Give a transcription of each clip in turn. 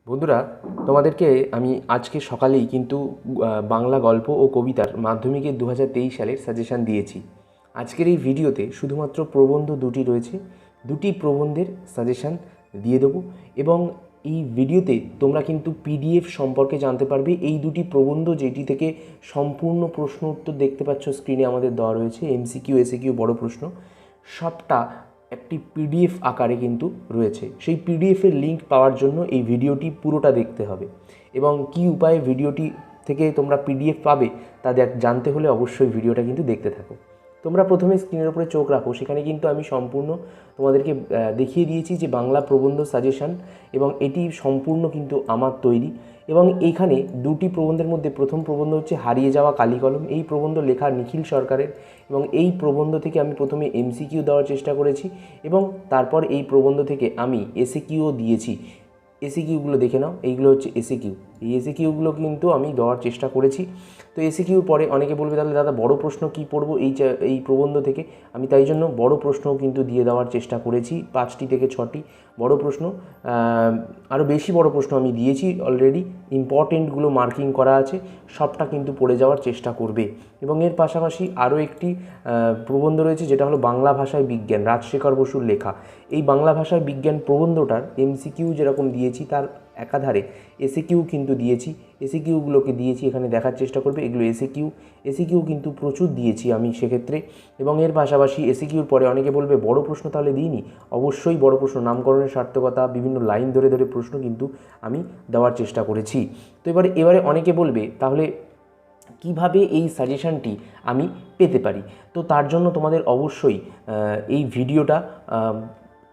বন্ধুরা, তোমাদেরকে আমি আজকে সকালেই কিন্তু বাংলা গল্প ও কবিতার মাধ্যমিকের 2023 সালের সাজেশান দিয়েছি। আজকের এই ভিডিওতে শুধুমাত্র প্রবন্ধ দুটি রয়েছে, দুটি প্রবন্ধের সাজেশান দিয়ে দেবো এবং এই ভিডিওতে তোমরা কিন্তু পিডিএফ সম্পর্কে জানতে পারবে। এই দুটি প্রবন্ধ যেটি থেকে সম্পূর্ণ প্রশ্ন উত্তর দেখতে পাচ্ছ স্ক্রিনে আমাদের দেওয়া রয়েছে, এমসিকিউ এসএকিউ বড় প্রশ্ন সবটা একটি পিডিএফ আকারে কিন্তু রয়েছে। সেই পিডিএফের লিঙ্ক পাওয়ার জন্য এই ভিডিওটি পুরোটা দেখতে হবে এবং কী উপায়ে ভিডিওটি থেকে তোমরা পিডিএফ পাবে তা জানতে হলে অবশ্যই ভিডিওটা কিন্তু দেখতে থাকো। তোমরা প্রথমে স্ক্রিনের উপরে চোখ রাখো, সেখানে কিন্তু আমি সম্পূর্ণ তোমাদেরকে দেখিয়ে দিয়েছি যে বাংলা প্রবন্ধ সাজেশান এবং এটি সম্পূর্ণ কিন্তু আমার তৈরি। এবং এইখানে দুটি প্রবন্ধের মধ্যে প্রথম প্রবন্ধ হচ্ছে হারিয়ে যাওয়া কালিকলম। এই প্রবন্ধ লেখা নিখিল সরকারের এবং এই প্রবন্ধ থেকে আমি প্রথমে এমসিকিউ দেওয়ার চেষ্টা করেছি এবং তারপর এই প্রবন্ধ থেকে আমি এসএকিউও দিয়েছি। এসিকিউগুলো দেখে নাও, এইগুলো হচ্ছে এসিকিউ। এই এসিকিউগুলো কিন্তু আমি দেওয়ার চেষ্টা করেছি। তো এসিকিউর পরে অনেকে বলবে তাহলে দাদা বড় প্রশ্ন কী পড়বো এই প্রবন্ধ থেকে, আমি তাই জন্য বড় প্রশ্নও কিন্তু দিয়ে দেওয়ার চেষ্টা করেছি। 5টি থেকে 6টি বড় প্রশ্ন, আরও বেশি বড় প্রশ্ন আমি দিয়েছি অলরেডি। ইম্পর্টেন্টগুলো মার্কিং করা আছে, সবটা কিন্তু পড়ে যাওয়ার চেষ্টা করবে। এবং এর পাশাপাশি আরও একটি প্রবন্ধ রয়েছে যেটা হলো বাংলা ভাষায় বিজ্ঞান, রাজশেখর বসুর লেখা। এই বাংলা ভাষায় বিজ্ঞান প্রবন্ধটার এমসিকিউ যেরকম দিয়েছি তার একাধারে এসিকিউ কিন্তু দিয়েছি। এসিকিউগুলোকে দিয়েছি, এখানে দেখার চেষ্টা করবে। এগুলো এসিকিউ কিন্তু প্রচুর দিয়েছি আমি সেক্ষেত্রে। এবং এর পাশাপাশি এসিকিউর পরে অনেকে বলবে বড় প্রশ্ন তাহলে দিইনি। অবশ্যই বড় প্রশ্ন, নামকরণের সার্থকতা, বিভিন্ন লাইন ধরে ধরে প্রশ্ন কিন্তু আমি দেওয়ার চেষ্টা করেছি। তো এবারে অনেকে বলবে তাহলে কিভাবে এই সাজেশানটি আমি পেতে পারি। তো তার জন্য তোমাদের অবশ্যই এই ভিডিওটা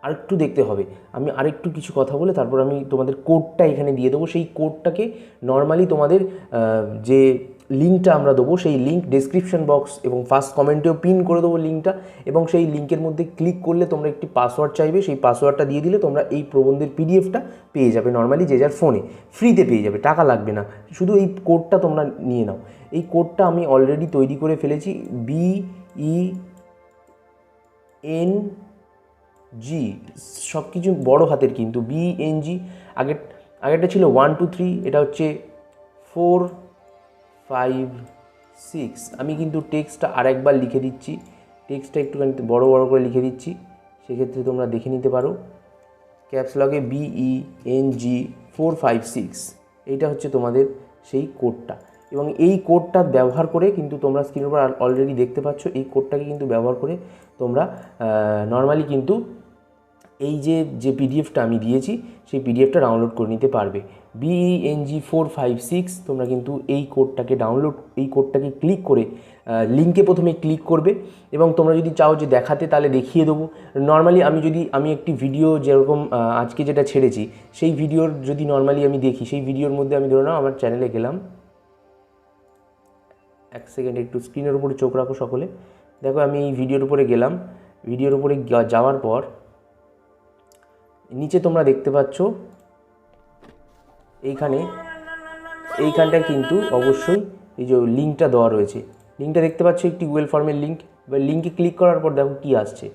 আরেকটু দেখতে হবে। আমি আরেকটু কিছু কথা বলে তারপর আমি তোমাদের কোডটা এখানে দিয়ে দেবো। সেই কোডটাকে নর্মালি তোমাদের যে লিঙ্কটা আমরা দেবো সেই লিঙ্ক ডেসক্রিপশন বক্স এবং ফার্স্ট কমেন্টেও পিন করে দেবো লিঙ্কটা। এবং সেই লিঙ্কের মধ্যে ক্লিক করলে তোমরা একটি পাসওয়ার্ড চাইবে, সেই পাসওয়ার্ডটা দিয়ে দিলে তোমরা এই প্রবন্ধের পিডিএফটা পেয়ে যাবে। নর্মালি যে যার ফোনে ফ্রিতে পেয়ে যাবে, টাকা লাগবে না। শুধু এই কোডটা তোমরা নিয়ে নাও। এই কোডটা আমি অলরেডি তৈরি করে ফেলেছি, BENG, সব কিছু বড় হাতের কিন্তু, BNG। আগেরটা ছিল 1 2 3, এটা হচ্ছে 4 5 6। আমি কিন্তু টেক্সটটা আরেকবার লিখে দিচ্ছি, টেক্সটটা একটুখানি বড় করে লিখে দিচ্ছি, সেক্ষেত্রে তোমরা দেখে নিতে পারো। ক্যাপস লগে BENG 4 5 6, এইটা হচ্ছে তোমাদের সেই কোডটা। এবং এই কোডটা ব্যবহার করে কিন্তু তোমরা স্ক্রিনের উপর অলরেডি দেখতে পাচ্ছ, এই কোডটাকে কিন্তু ব্যবহার করে তোমরা নর্মালি কিন্তু এই যে পিডিএফটা আমি দিয়েছি সেই পিডিএফটা ডাউনলোড করে নিতে পারবে। BENG 4 5 6, তোমরা কিন্তু এই কোডটাকে ক্লিক করে লিঙ্কে প্রথমে ক্লিক করবে। এবং তোমরা যদি চাও যে দেখাতে তাহলে দেখিয়ে দেবো। নর্মালি আমি একটি ভিডিও যেরকম আজকে যেটা ছেড়েছি সেই ভিডিওর যদি নর্মালি আমি দেখি, সেই ভিডিওর মধ্যে আমি ধরে নাও আমার চ্যানেলে গেলাম, এক সেকেন্ড একটু স্ক্রিনের উপরে চোখ রাখো সকলে। দেখো আমি এই ভিডিওর উপরে গেলাম, ভিডিওর উপরে যাওয়ার পর নিচে তোমরা দেখতে পাচ্ছ এইখানটায় কিন্তু অবশ্যই এই যে লিঙ্কটা দেওয়া রয়েছে, লিঙ্কটা দেখতে পাচ্ছ একটি গুগল ফর্মের লিঙ্ক। এবার লিঙ্কে ক্লিক করার পর দেখো কী আসছে।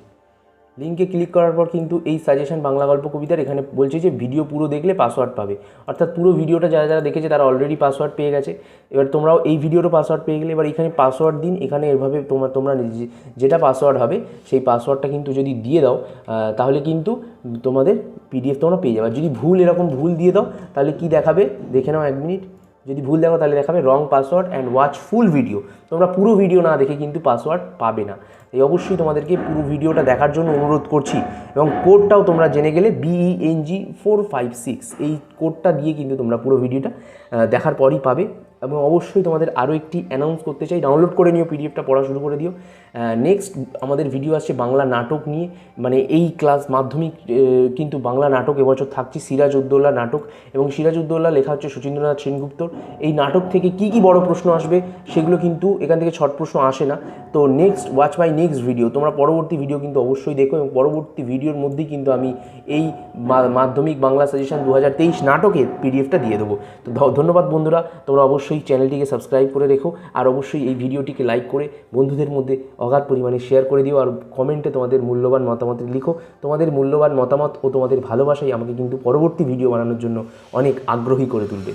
লিঙ্কে ক্লিক করার পর কিন্তু এই সাজেশন বাংলা গল্প কবিতার এখানে বলছে যে ভিডিও পুরো দেখলে পাসওয়ার্ড পাবে। অর্থাৎ পুরো ভিডিওটা যারা দেখেছে তারা অলরেডি পাসওয়ার্ড পেয়ে গেছে। এবার তোমরাও এই ভিডিওরও পাসওয়ার্ড পেয়ে গেলে এবার এখানে পাসওয়ার্ড দিন। এখানে এভাবে তোমরা যেটা পাসওয়ার্ড হবে সেই পাসওয়ার্ডটা কিন্তু যদি দিয়ে দাও তাহলে কিন্তু তোমাদের পিডিএফ তোমরা পেয়ে যাবে। যদি এরকম ভুল দিয়ে দাও তাহলে কি দেখাবে দেখে নাও 1 মিনিট। যদি ভুল দেখো তাহলে দেখাবে wrong password and watch full video. তোমরা পুরো ভিডিও না দেখে কিন্তু পাসওয়ার্ড পাবে না। এই অবশ্যই তোমাদেরকে পুরো ভিডিওটা দেখার জন্য অনুরোধ করছি। এবং কোডটাও তোমরা জেনে গেলে BENG 4 5 6, এই কোডটা দিয়ে কিন্তু তোমরা পুরো ভিডিওটা দেখার পরই পাবে। এবং অবশ্যই তোমাদের আরও একটি অ্যানাউন্স করতে চাই, ডাউনলোড করে নিও, পিডিএফটা পড়া শুরু করে দিও। নেক্সট আমাদের ভিডিও আসছে বাংলা নাটক নিয়ে, মানে এই ক্লাস মাধ্যমিক কিন্তু বাংলা নাটক এবছর থাকছে সিরাজউদ্দৌলা নাটক। এবং সিরাজউদ্দৌলা লেখা হচ্ছে শচীন্দ্রনাথ সেনগুপ্তর। এই নাটক থেকে কি বড় প্রশ্ন আসবে সেগুলো কিন্তু এখান থেকে শর্ট প্রশ্ন আসে না। তো ওয়াচ মাই নেক্সট ভিডিও, তোমরা পরবর্তী ভিডিও কিন্তু অবশ্যই দেখো। এবং পরবর্তী ভিডিওর মধ্যেই কিন্তু আমি এই মাধ্যমিক বাংলা সাজেশন 2023 নাটকের পিডিএফটা দিয়ে দেবো। তো ধন্যবাদ বন্ধুরা, তোমরা অবশ্যই চ্যানেলটিকে সাবস্ক্রাইব করে রেখো আর অবশ্যই এই ভিডিওটিকে লাইক করে বন্ধুদের মধ্যে অগাধ পরিমাণে শেয়ার করে দিও আর কমেন্টে তোমাদের মূল্যবান মতামত লিখো। তোমাদের মূল্যবান মতামত ও তোমাদের ভালোবাসাই আমাকে কিন্তু পরবর্তী ভিডিও বানানোর জন্য অনেক আগ্রহী করে তুলবে।